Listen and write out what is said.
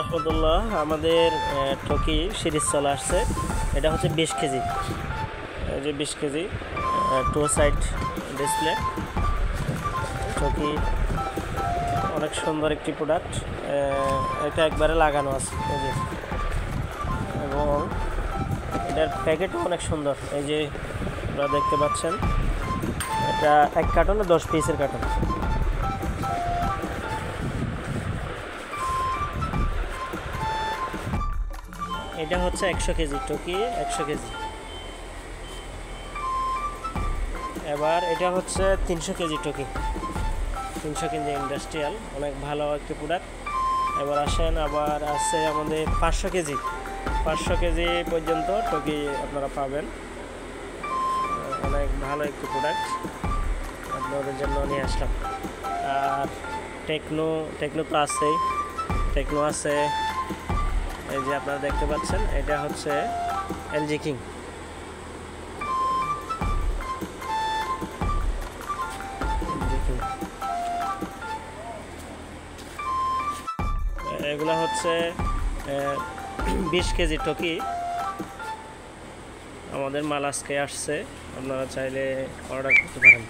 রহমতুল্লাহ। আমাদের talkie series চলে আসছে। এটা হচ্ছে 20 কেজি, এই যে 20 কেজি টু সাইড ডিসপ্লে টকি, অনেক সুন্দর একটি প্রোডাক্ট। এটা একবারে লাগানো আছে এই যে, এবং এটার প্যাকেটও অনেক সুন্দর। এই যে আপনারা দেখতে পাচ্ছেন, এটা এক কার্টনে 10 পিসের কার্টন। এটা হচ্ছে 100 কেজি টকি, 100 কেজি। এবার এটা হচ্ছে 300 কেজি টকি, 300 কেজি ইন্ডাস্ট্রিয়াল, অনেক ভালো একটি প্রোডাক্ট। এবার আসেন, আবার আছে আমাদের 500 কেজি, 500 কেজি পর্যন্ত টকি আপনারা পাবেন। অনেক ভালো একটি প্রোডাক্ট, আপনাদের জন্য নিয়ে আসলাম। আর টেকনো তো আছেই, টেকনো আছে। এই যে আপনারা দেখতে পাচ্ছেন, এটা হচ্ছে এলজি কিং। এগুলো হচ্ছে 20 কেজি টকি। আমাদের মাল আজকে আসছে, আপনারা চাইলে অর্ডার করতে পারেন।